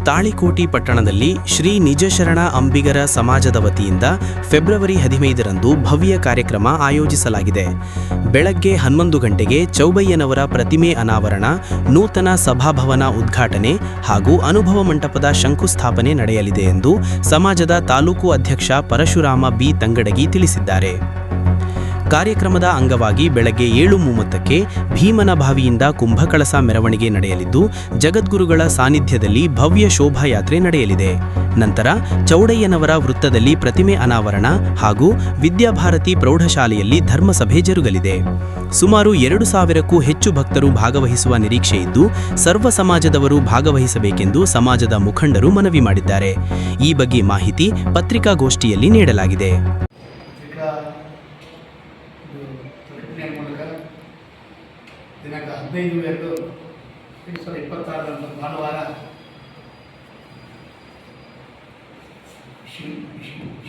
ತಾಳಿಕೋಟಿ ಪಟ್ಟಣದಲ್ಲಿ ಶ್ರೀ ನಿಜಶರಣ ಅಂಬಿಗರ ಸಮಾಜದ ವತಿಯಿಂದ ಫೆಬ್ರವರಿ 15ರಂದು ಭವ್ಯ ಕಾರ್ಯಕ್ರಮ ಆಯೋಜಿಸಲಾಗಿದೆ. ಬೆಳಗ್ಗೆ 11 ಗಂಟೆಗೆ ಚೌಬಯ್ಯನವರ ಪ್ರತಿಮೆ ಅನಾವರಣ, ನೂತನ ಸಭಾಭವನ ಉದ್ಘಾಟನೆ ಹಾಗೂ ಅನುಭವ ಮಂಟಪದ ಶಂಕುಸ್ಥಾಪನೆ ನಡೆಯಲಿದೆ ಎಂದು ಸಮಾಜದ ತಾಲೂಕು ಅಧ್ಯಕ್ಷ ಪರಶುರಾಮ ಬಿ ತಂಗಡಗಿ ತಿಳಿಸಿದ್ದಾರೆ. ಕಾರ್ಯಕ್ರಮದ ಅಂಗವಾಗಿ ಬೆಳಗ್ಗೆ 7:30ಕ್ಕೆ ಭೀಮನಭಾವಿಯಿಂದ ಕುಂಭಕಳಸ ಮೆರವಣಿಗೆ ನಡೆಯಲಿದ್ದು, ಜಗದ್ಗುರುಗಳ ಸಾನ್ನಿಧ್ಯದಲ್ಲಿ ಭವ್ಯ ಶೋಭಾಯಾತ್ರೆ ನಡೆಯಲಿದೆ. ನಂತರ ಚೌಡಯ್ಯನವರ ವೃತ್ತದಲ್ಲಿ ಪ್ರತಿಮೆ ಅನಾವರಣ ಹಾಗೂ ವಿದ್ಯಾಭಾರತಿ ಪ್ರೌಢಶಾಲೆಯಲ್ಲಿ ಧರ್ಮಸಭೆ ಜರುಗಲಿದೆ. ಸುಮಾರು 2,000ಕ್ಕೂ ಹೆಚ್ಚು ಭಕ್ತರು ಭಾಗವಹಿಸುವ ನಿರೀಕ್ಷೆಯಿದ್ದು, ಸರ್ವ ಸಮಾಜದವರು ಭಾಗವಹಿಸಬೇಕೆಂದು ಸಮಾಜದ ಮುಖಂಡರು ಮನವಿ ಮಾಡಿದ್ದಾರೆ. ಈ ಬಗ್ಗೆ ಮಾಹಿತಿ ಪತ್ರಿಕಾಗೋಷ್ಠಿಯಲ್ಲಿ ನೀಡಲಾಗಿದೆ. ದಿನಾಂಕ 15/2/2026 ಭಾನುವಾರ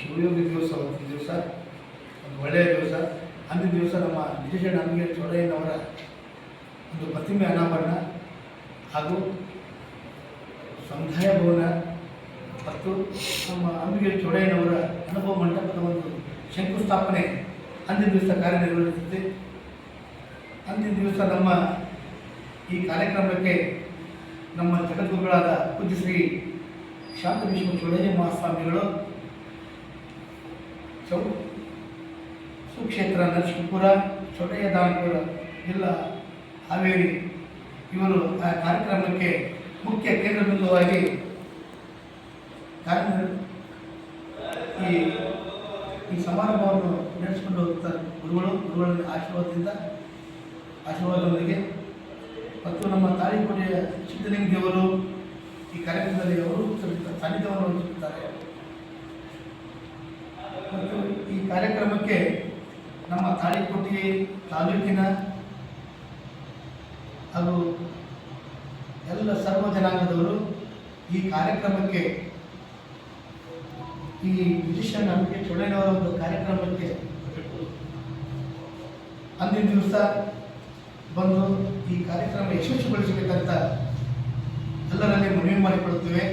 ಶಿವಯೋಗಿ ದಿವಸ. ದಿವಸ ಒಂದು ಒಳ್ಳೆಯ ದಿವಸ. ಅಂದಿನ ದಿವಸ ನಮ್ಮ ನಿಜಶರಣ ಅಂಬಿಗರ ಚೌಡಯ್ಯನವರ ಒಂದು ಪ್ರತಿಮೆ ಅನಾವರಣ ಹಾಗೂ ಸಮುದಾಯ ಭವನ ಮತ್ತು ನಮ್ಮ ಅಂಬಿಗರ ಚೌಡಯ್ಯನವರ ಅನುಭವ ಮಂಟಪದ ಒಂದು ಶಂಕುಸ್ಥಾಪನೆ ಅಂದಿನ ದಿವಸ ಕಾರ್ಯನಿರ್ವಹಿಸುತ್ತೆ. ಅಂದಿನ ದಿವಸ ನಮ್ಮ ಈ ಕಾರ್ಯಕ್ರಮಕ್ಕೆ ನಮ್ಮ ಜಗದ್ಗುರುಗಳಾದ ಪೂಜ್ಯ ಶ್ರೀ ಶಾಂತ ವಿಶ್ವ ಚೌಡಯ್ಯ ಮಹಾಸ್ವಾಮಿಗಳು, ಸುಕ್ಷೇತ್ರ ನರಸಿಂಹಪುರ, ಚೌಡಯ್ಯ ದಾನಪುರ ಜಿಲ್ಲಾ ಹಾವೇರಿ ಇವರು ಆ ಕಾರ್ಯಕ್ರಮಕ್ಕೆ ಮುಖ್ಯ ಕೇಂದ್ರ ಬಿಂದುವಾಗಿ ಈ ಸಮಾರಂಭವನ್ನು ನಡೆಸಿಕೊಂಡು ಹೋಗ್ತಾರೆ. ಗುರುಗಳ ಆಶೀರ್ವಾದದೊಂದಿಗೆ ಮತ್ತು ನಮ್ಮ ತಾಳಿಕೋಟೆಯ ಸಿದ್ಧಲಿಂಗ ದೇವರು ಈ ಕಾರ್ಯಕ್ರಮದಲ್ಲಿ ಅವರು ಸಾನ್ನಿಧ್ಯವನ್ನು ವಹಿಸುತ್ತಾರೆ. ಮತ್ತು ಈ ಕಾರ್ಯಕ್ರಮಕ್ಕೆ ನಮ್ಮ ತಾಳಿಕೋಟೆ ತಾಲೂಕಿನ ಹಾಗೂ ಎಲ್ಲ ಸರ್ವ ಜನಾಂಗದವರು ಈ ಕಾರ್ಯಕ್ರಮಕ್ಕೆ, ಈ ನಿಜಶರಣ ಅಂಬಿಗರ ಚೌಡಯ್ಯನವರ ಒಂದು ಕಾರ್ಯಕ್ರಮಕ್ಕೆ ಅಂದಿನ ದಿವಸ ಬಂದು ಈ ಕಾರ್ಯಕ್ರಮ ಯಶಸ್ವಿಗೊಳಿಸಬೇಕಂತ ಎಲ್ಲರಲ್ಲಿ ಮನವಿ ಮಾಡಿಕೊಳ್ಳುತ್ತೇವೆ.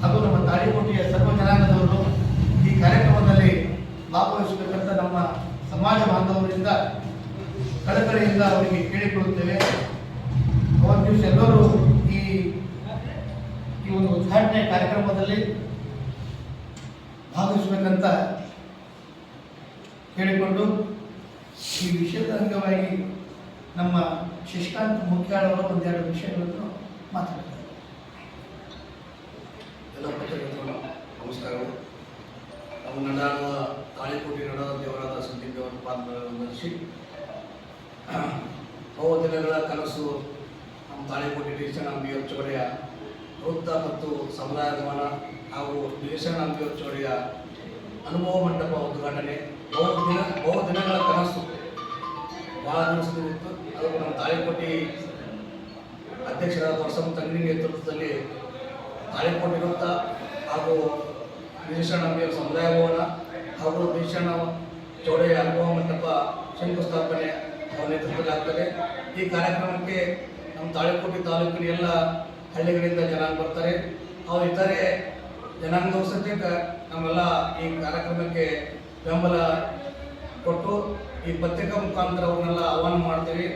ಹಾಗೂ ನಮ್ಮ ತಾಳಿಕೋಟೆಯ ಸರ್ವ ಜನಾಂಗದವರು ಈ ಕಾರ್ಯಕ್ರಮದಲ್ಲಿ ಭಾಗವಹಿಸಬೇಕಂತ ನಮ್ಮ ಸಮಾಜ ಬಾಂಧವರಿಂದ ಕಳಕಳಿಯಿಂದ ಅವರಿಗೆ ಕೇಳಿಕೊಳ್ಳುತ್ತೇವೆ. ಅವರ ದಿವಸ ಎಲ್ಲರೂ ಈ ಒಂದು ಉದ್ಘಾಟನೆ ಕಾರ್ಯಕ್ರಮದಲ್ಲಿ ಭಾಗವಹಿಸಬೇಕಂತ ಕೇಳಿಕೊಂಡು ಈ ವಿಷಯದ ಅಂಗವಾಗಿ ನಮ್ಮ ಶಶಿಕಾಂತ್ ಮುಖ್ಯಾಳವರು ಒಂದೆರಡು ವಿಷಯಗಳನ್ನು ಮಾತಾಡ್ತಾರೆ. ಎಲ್ಲ ಪತ್ರಕರ್ತರು ನಮಸ್ಕಾರಗಳು. ನಾವು ನಡಾಡುವ ತಾಳಿಕೋಟೆ ನಡಾದ ದೇವರಾದ ಸಂದೀಪ್ ದೇವರ ಪಾತ್ರವನ್ನು ವಂದಿಸಿ, ಬಹು ದಿನಗಳ ಕನಸು ನಮ್ಮ ತಾಳಿಕೋಟೆ ನಿಜಶರಣ ಅಂಬಿಗರ ಚೌಡಯ್ಯ ವೃತ್ತ ಮತ್ತು ಸಮುದಾಯ ಭವನ ಹಾಗೂ ನಿಜಶರಣ ಅಂಬಿಗರ ಚೌಡಯ್ಯ ಅನುಭವ ಮಂಟಪ ಉದ್ಘಾಟನೆ ಬಹು ದಿನಗಳ ಕನಸು ಭಾಳ ದಿವಸದಲ್ಲಿತ್ತು. ಅದಕ್ಕೆ ನಮ್ಮ ತಾಳಿಕೋಟೆ ಅಧ್ಯಕ್ಷರಾದ ಪರಸಮ ತಂಗಡಿ ನೇತೃತ್ವದಲ್ಲಿ ತಾಳಿಕೋಟೆ ವೃತ್ತ ಹಾಗೂ ನಿಜಶರಣ ಅಂಬಿಗರ ಸಮುದಾಯ ಭವನ ಹಾಗೂ ನಿಜಶರಣ ಚೌಡಯ್ಯ ಅನುಭವ ಮಂಟಪ ಶಂಕುಸ್ಥಾಪನೆ ಅವರ ನೇತೃತ್ವದಲ್ಲಿ ಆಗ್ತದೆ. ಈ ಕಾರ್ಯಕ್ರಮಕ್ಕೆ ನಮ್ಮ ತಾಳಿಕೋಟೆ ತಾಲೂಕಿನ ಎಲ್ಲ ಹಳ್ಳಿಗಳಿಂದ ಜನಾಂಗ ಬರ್ತಾರೆ. ಅವ್ರು ಇತರೆ ಜನಾಂಗದವ್ರ ಸದ್ಯಕ್ಕೆ ನಮ್ಮೆಲ್ಲ ಈ ಕಾರ್ಯಕ್ರಮಕ್ಕೆ ಬೆಂಬಲ ಕೊಟ್ಟು ಈ ಪತ್ರಿಕಾ ಮುಖಾಂತರ ಅವ್ರನ್ನೆಲ್ಲ ಆಹ್ವಾನ ಮಾಡ್ತೀವಿ.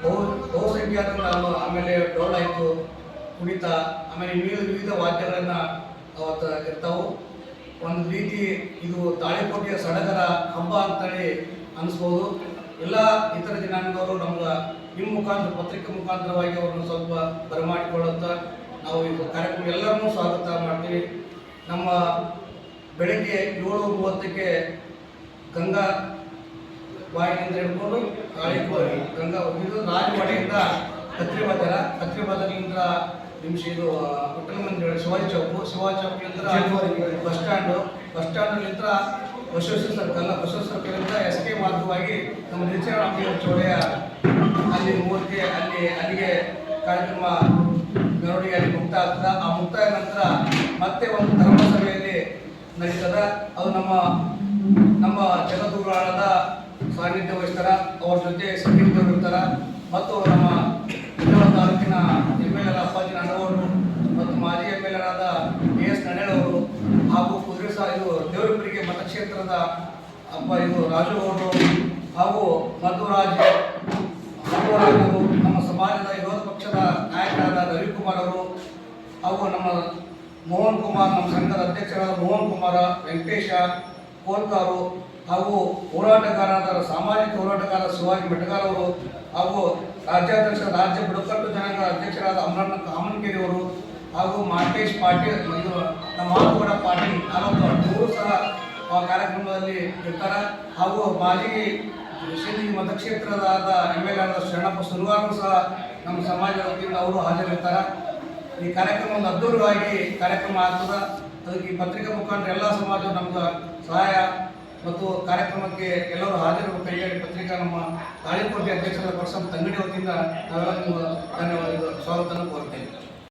ಬಹುಸಂಖ್ಯಾತರು ಆಮೇಲೆ ಡೋಲ್ ಆಯಿತು, ಕುಣಿತ, ಆಮೇಲೆ ವಿವಿಧ ವಾದ್ಯಗಳನ್ನು ಅವತ್ತು ಇರ್ತಾವೆ. ಒಂದು ರೀತಿ ಇದು ತಾಳಿಕೋಟೆಯ ಸಡಗರ ಹಬ್ಬ ಅಂತೇಳಿ ಅನಿಸ್ಬೋದು. ಎಲ್ಲ ಇತರ ಜನಾಂಗದವರು ನಮ್ಗೆ ನಿಮ್ಮ ಮುಖಾಂತರ ಪತ್ರಿಕೆ ಮುಖಾಂತರವಾಗಿ ಅವ್ರನ್ನ ಸ್ವಲ್ಪ ಬರಮಾಡಿಕೊಳ್ಳುತ್ತಾ ನಾವು ಈ ಕಾರ್ಯಕ್ರಮ ಎಲ್ಲರನ್ನೂ ಸ್ವಾಗತ ಮಾಡ್ತೀವಿ. ನಮ್ಮ ಬೆಳಗ್ಗೆ 7:30ಕ್ಕೆ ಗಂಗಾ ಬಾಯಿನಿಂದ ಹಿಡ್ಕೊಂಡು ತಾಳಿಕೋಟೆ ಗಂಗಾ ಇದು ರಾಜವಾಡೆಯಿಂದ ಕತ್ರಿಬಾದರ್ಲಿಂದ ನಿಮಿಷ ಇದು ಹೋಟೆಲ್ ಮಂದಿರ ಶಿವಾಜಿ ಚೌಕಿನಿಂದ ಬಸ್ ಸ್ಟ್ಯಾಂಡ್ಲಿಂದ ಬಸವೇಶ್ವರ ಸರ್ಕಲಿಂದ SK ಮಾರ್ಗವಾಗಿ ನಮ್ಮ ನಿಜಶರಣ ಅಂಬಿಗರ ಚೌಡಯ್ಯ ಅಲ್ಲಿ ಮೂರ್ತಿ ಅಲ್ಲಿಗೆ ಕಾರ್ಯಕ್ರಮ ಮೆರವಣಿಗೆ ಅಲ್ಲಿ ಮುಕ್ತಾಯ ಆಗ್ತದೆ. ಆ ಮುಕ್ತಾಯ ನಂತರ ಮತ್ತೆ ಒಂದು ಧರ್ಮಸಭೆಯಲ್ಲಿ ನಡೀತದೆ. ಅದು ನಮ್ಮ ಜಗದ್ಗುರುಗಳಾದ ಸಾನ್ನಿಧ್ಯ ವಹಿಸ್ತಾರ. ಅವ್ರ ಜೊತೆ ಸಂಗೀತದವರು ಇರ್ತಾರ ಮತ್ತು ನಮ್ಮ ತಾಲೂಕಿನ MLA ಅಪ್ಪಾಜಿ ನಾಡಗೌಡರು ಮತ್ತು ಮಾಜಿ ಮತಕ್ಷೇತ್ರದ ಇದು ರಾಜುಗೌಡರು ಹಾಗೂ ಮಧುರಾಜ್ ಅವರು, ನಮ್ಮ ಸಮಾಜದ ವಿರೋಧ ಪಕ್ಷದ ನಾಯಕರಾದ ರವಿಕುಮಾರ್ ಅವರು ಹಾಗೂ ನಮ್ಮ ಮೋಹನ್ ಕುಮಾರ್, ನಮ್ಮ ಸಂಘದ ಅಧ್ಯಕ್ಷರಾದ ಮೋಹನ್ ಕುಮಾರ, ವೆಂಕಟೇಶ ಕೋಲ್ಕಾರು ಹಾಗೂ ಹೋರಾಟಗಾರರಾದ ಸಾಮಾಜಿಕ ಹೋರಾಟಗಾರ ಶಿವಾಜಿ ಮೆಟ್ಗಾರ್ ಅವರು ಹಾಗೂ ರಾಜ್ಯಾಧ್ಯಕ್ಷ ರಾಜ್ಯ ಬುಡಕಟ್ಟು ಜನಾಂಗ ಅಧ್ಯಕ್ಷರಾದ ಅಮರಣ್ಣ ಕಾಮನ್ಕೇರಿ ಅವರು ಹಾಗೂ ಮಾಂಟೇಶ್ ಪಾಟೀಲ್, ಇದು ನಮ್ಮ ಮಾಧುಗೌಡ ಪಾಟೀಲ್ ಅವರು ಸಹ ಆ ಕಾರ್ಯಕ್ರಮದಲ್ಲಿ ಇರ್ತಾರೆ. ಹಾಗೂ ಮಾಜಿ ಶಿಂದಗಿ ಮತಕ್ಷೇತ್ರದ MLA ಆದ ಶರಣಪ್ಪ ಸುರ್ವಾರು ಸಹ ನಮ್ಮ ಸಮಾಜದ ವತಿಯಿಂದ ಅವರು ಹಾಜರಿರ್ತಾರೆ. ಈ ಕಾರ್ಯಕ್ರಮ ಒಂದು ಅದ್ದೂರಿಯಾಗಿ ಕಾರ್ಯಕ್ರಮ ಆಗ್ತದೆ. ಅದಕ್ಕೆ ಈ ಪತ್ರಿಕಾ ಮುಖಾಂತರ ಎಲ್ಲ ಸಮಾಜ ನಮ್ಗೆ ಸಹಾಯ ಮತ್ತು ಕಾರ್ಯಕ್ರಮಕ್ಕೆ ಎಲ್ಲರೂ ಹಾಜರಿರಬೇಕಂತೇಳಿ ಪತ್ರಿಕಾ ನಮ್ಮ ತಾಳಿಕೋಟೆ ಅಧ್ಯಕ್ಷರಾದ ಪರಸಂ ತಂಗಡಿ ವತಿಯಿಂದ ನಾವೆಲ್ಲ ನಿಮ್ಗೆ ಧನ್ಯವಾದ ಸ್ವಾಗತವನ್ನು ಕೋರ್ತೇನೆ.